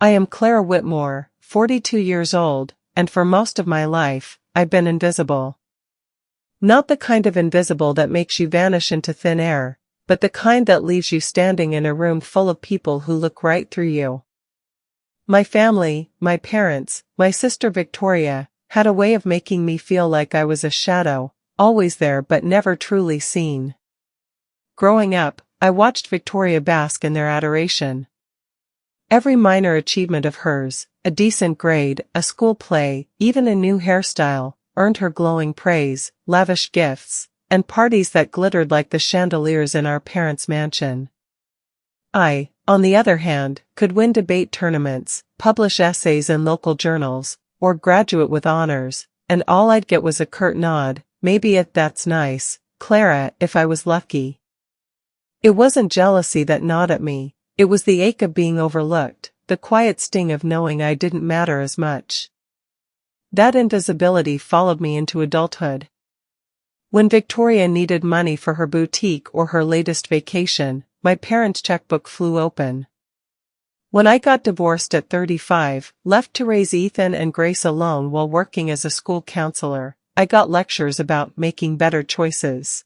I am Clara Whitmore, 42 years old, and for most of my life, I've been invisible. Not the kind of invisible that makes you vanish into thin air, but the kind that leaves you standing in a room full of people who look right through you. My family, my parents, my sister Victoria, had a way of making me feel like I was a shadow, always there but never truly seen. Growing up, I watched Victoria bask in their adoration. Every minor achievement of hers, a decent grade, a school play, even a new hairstyle, earned her glowing praise, lavish gifts, and parties that glittered like the chandeliers in our parents' mansion. I, on the other hand, could win debate tournaments, publish essays in local journals, or graduate with honors, and all I'd get was a curt nod, maybe that's nice, Clara, if I was lucky. It wasn't jealousy that gnawed at me, it was the ache of being overlooked, the quiet sting of knowing I didn't matter as much. That invisibility followed me into adulthood. When Victoria needed money for her boutique or her latest vacation, my parents' checkbook flew open. When I got divorced at 35, left to raise Ethan and Grace alone while working as a school counselor, I got lectures about making better choices.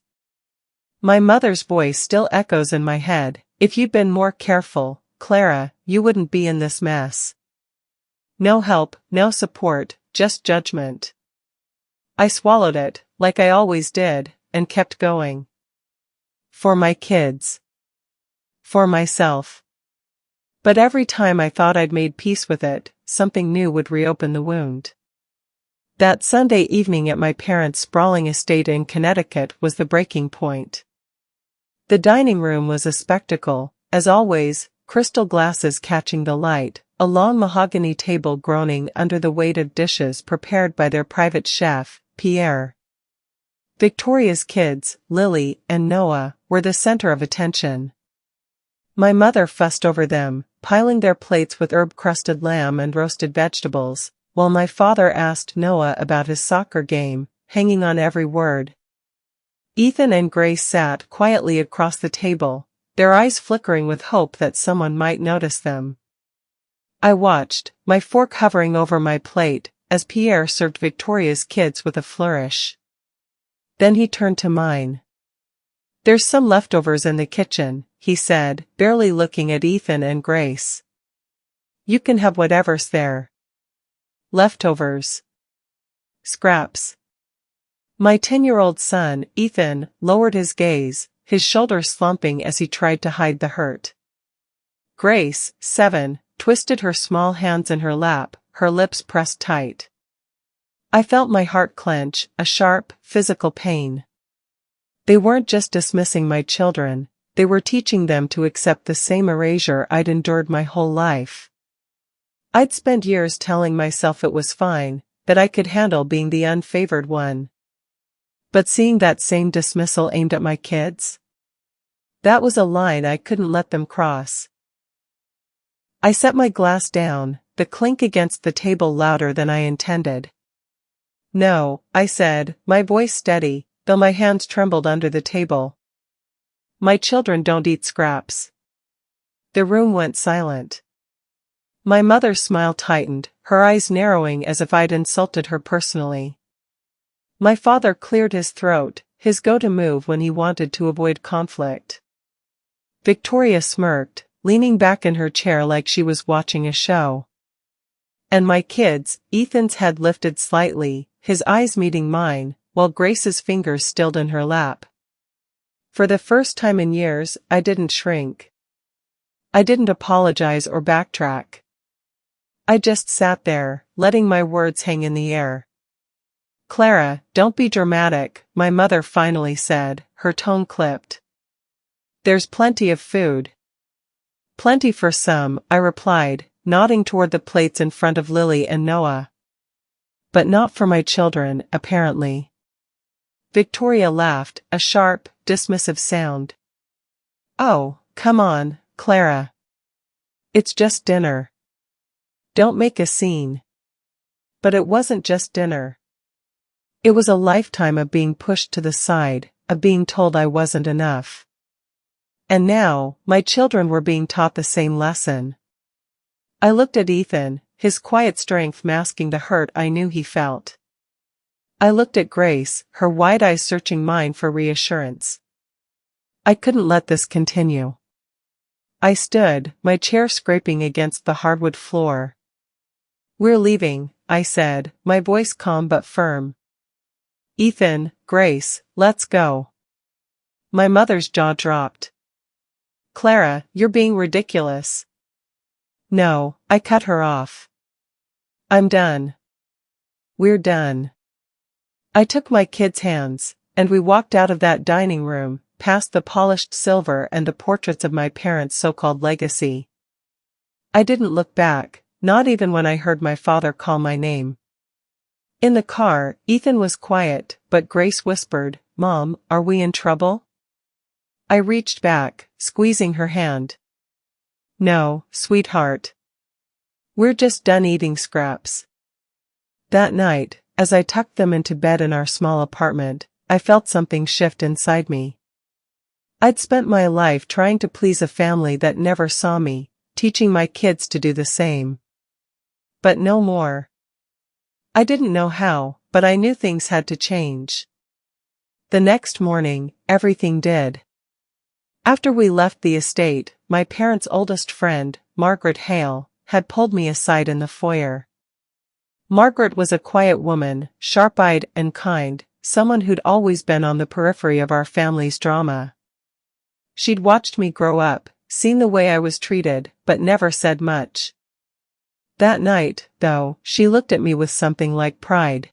My mother's voice still echoes in my head, if you'd been more careful, Clara, you wouldn't be in this mess. No help, no support, just judgment. I swallowed it, like I always did, and kept going. For my kids. For myself. But every time I thought I'd made peace with it, something new would reopen the wound. That Sunday evening at my parents' sprawling estate in Connecticut was the breaking point. The dining room was a spectacle, as always, crystal glasses catching the light, a long mahogany table groaning under the weight of dishes prepared by their private chef, Pierre. Victoria's kids, Lily and Noah, were the center of attention. My mother fussed over them, piling their plates with herb-crusted lamb and roasted vegetables, while my father asked Noah about his soccer game, hanging on every word. Ethan and Grace sat quietly across the table, their eyes flickering with hope that someone might notice them. I watched, my fork hovering over my plate, as Pierre served Victoria's kids with a flourish. Then he turned to mine. "There's some leftovers in the kitchen," he said, barely looking at Ethan and Grace. "You can have whatever's there." Leftovers. Scraps. My 10-year-old son, Ethan, lowered his gaze, his shoulders slumping as he tried to hide the hurt. Grace, 7, twisted her small hands in her lap, her lips pressed tight. I felt my heart clench, a sharp, physical pain. They weren't just dismissing my children, they were teaching them to accept the same erasure I'd endured my whole life. I'd spent years telling myself it was fine, that I could handle being the unfavored one. But seeing that same dismissal aimed at my kids? That was a line I couldn't let them cross. I set my glass down, the clink against the table louder than I intended. "No," I said, my voice steady, though my hands trembled under the table. "My children don't eat scraps." The room went silent. My mother's smile tightened, her eyes narrowing as if I'd insulted her personally. My father cleared his throat, his go-to move when he wanted to avoid conflict. Victoria smirked, leaning back in her chair like she was watching a show. And my kids, Ethan's head lifted slightly, his eyes meeting mine, while Grace's fingers stilled in her lap. For the first time in years, I didn't shrink. I didn't apologize or backtrack. I just sat there, letting my words hang in the air. "Clara, don't be dramatic," my mother finally said, her tone clipped. "There's plenty of food." "Plenty for some," I replied, nodding toward the plates in front of Lily and Noah. "But not for my children, apparently." Victoria laughed, a sharp, dismissive sound. "Oh, come on, Clara. It's just dinner. Don't make a scene." But it wasn't just dinner. It was a lifetime of being pushed to the side, of being told I wasn't enough. And now, my children were being taught the same lesson. I looked at Ethan, his quiet strength masking the hurt I knew he felt. I looked at Grace, her wide eyes searching mine for reassurance. I couldn't let this continue. I stood, my chair scraping against the hardwood floor. "We're leaving," I said, my voice calm but firm. "Ethan, Grace, let's go." My mother's jaw dropped. "Clara, you're being ridiculous." "No," I cut her off. "I'm done. We're done." I took my kids' hands, and we walked out of that dining room, past the polished silver and the portraits of my parents' so-called legacy. I didn't look back, not even when I heard my father call my name. In the car, Ethan was quiet, but Grace whispered, "Mom, are we in trouble?" I reached back, squeezing her hand. "No, sweetheart. We're just done eating scraps." That night, as I tucked them into bed in our small apartment, I felt something shift inside me. I'd spent my life trying to please a family that never saw me, teaching my kids to do the same. But no more. I didn't know how, but I knew things had to change. The next morning, everything did. After we left the estate, my parents' oldest friend, Margaret Hale, had pulled me aside in the foyer. Margaret was a quiet woman, sharp-eyed and kind, someone who'd always been on the periphery of our family's drama. She'd watched me grow up, seen the way I was treated, but never said much. That night, though, she looked at me with something like pride.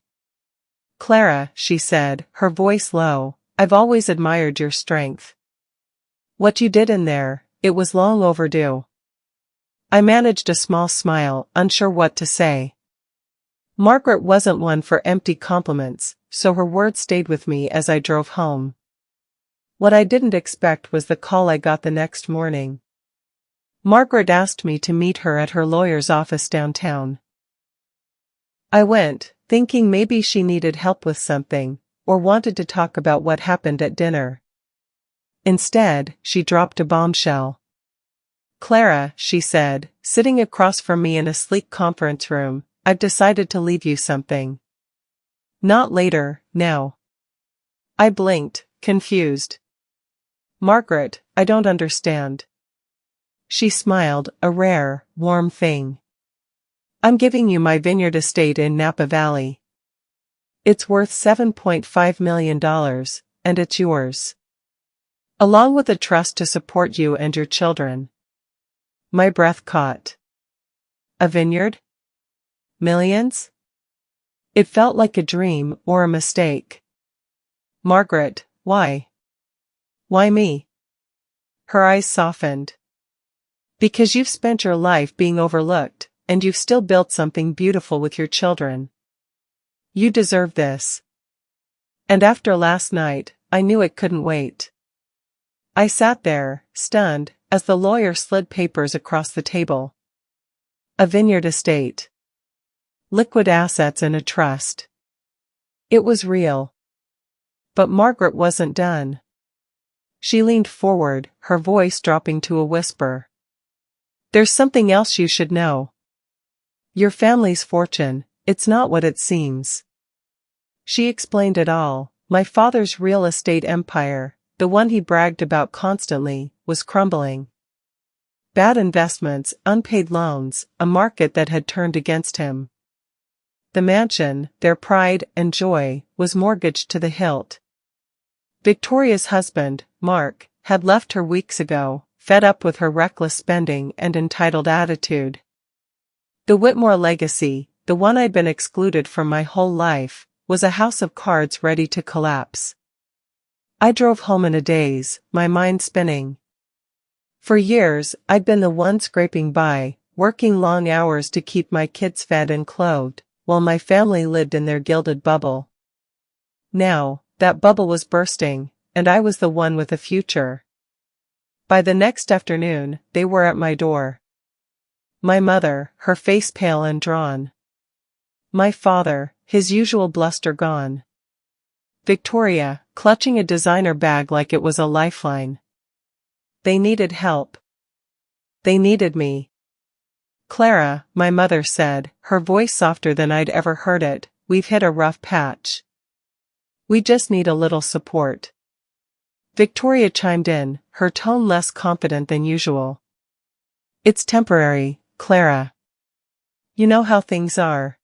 "Clara," she said, her voice low, "I've always admired your strength. What you did in there, it was long overdue." I managed a small smile, unsure what to say. Margaret wasn't one for empty compliments, so her words stayed with me as I drove home. What I didn't expect was the call I got the next morning. Margaret asked me to meet her at her lawyer's office downtown. I went, thinking maybe she needed help with something, or wanted to talk about what happened at dinner. Instead, she dropped a bombshell. "Clara," she said, sitting across from me in a sleek conference room, "I've decided to leave you something." "Not later, now." I blinked, confused. "Margaret, I don't understand." She smiled, a rare, warm thing. "I'm giving you my vineyard estate in Napa Valley. It's worth $7.5 million, and it's yours. Along with a trust to support you and your children." My breath caught. A vineyard? Millions? It felt like a dream or a mistake. "Margaret, why? Why me?" Her eyes softened. "Because you've spent your life being overlooked, and you've still built something beautiful with your children. You deserve this." And after last night, I knew it couldn't wait. I sat there, stunned, as the lawyer slid papers across the table. A vineyard estate. Liquid assets in a trust. It was real. But Margaret wasn't done. She leaned forward, her voice dropping to a whisper. "There's something else you should know. Your family's fortune, it's not what it seems." She explained it all. My father's real estate empire, the one he bragged about constantly, was crumbling. Bad investments, unpaid loans, a market that had turned against him. The mansion, their pride and joy, was mortgaged to the hilt. Victoria's husband, Mark, had left her weeks ago, fed up with her reckless spending and entitled attitude. The Whitmore legacy, the one I'd been excluded from my whole life, was a house of cards ready to collapse. I drove home in a daze, my mind spinning. For years, I'd been the one scraping by, working long hours to keep my kids fed and clothed, while my family lived in their gilded bubble. Now, that bubble was bursting, and I was the one with a future. By the next afternoon, they were at my door. My mother, her face pale and drawn. My father, his usual bluster gone. Victoria, clutching a designer bag like it was a lifeline. They needed help. They needed me. Clara, my mother said, her voice softer than I'd ever heard it, we've hit a rough patch. We just need a little support. Victoria chimed in, her tone less confident than usual. It's temporary, Clara. You know how things are.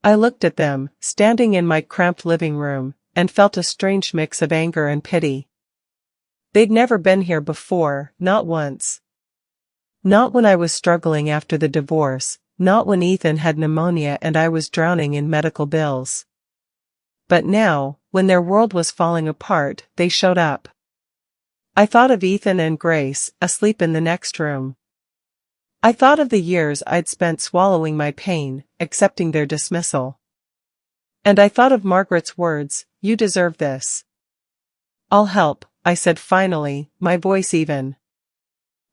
I looked at them, standing in my cramped living room, and felt a strange mix of anger and pity. They'd never been here before, not once. Not when I was struggling after the divorce, not when Ethan had pneumonia and I was drowning in medical bills. But now, when their world was falling apart, they showed up. I thought of Ethan and Grace, asleep in the next room. I thought of the years I'd spent swallowing my pain, accepting their dismissal. And I thought of Margaret's words, "You deserve this." "I'll help," I said finally, my voice even.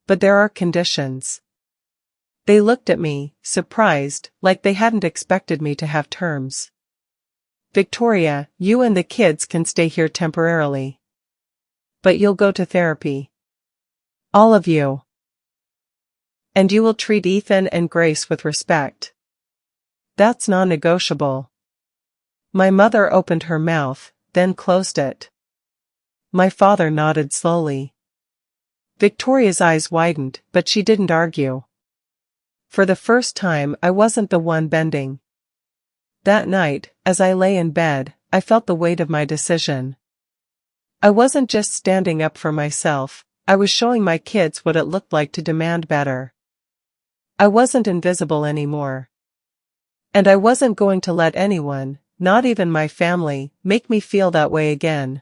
"But there are conditions." They looked at me, surprised, like they hadn't expected me to have terms. "Victoria, you and the kids can stay here temporarily. But you'll go to therapy. All of you. And you will treat Ethan and Grace with respect. That's non-negotiable." My mother opened her mouth, then closed it. My father nodded slowly. Victoria's eyes widened, but she didn't argue. For the first time, I wasn't the one bending. That night, as I lay in bed, I felt the weight of my decision. I wasn't just standing up for myself, I was showing my kids what it looked like to demand better. I wasn't invisible anymore. And I wasn't going to let anyone, not even my family, make me feel that way again.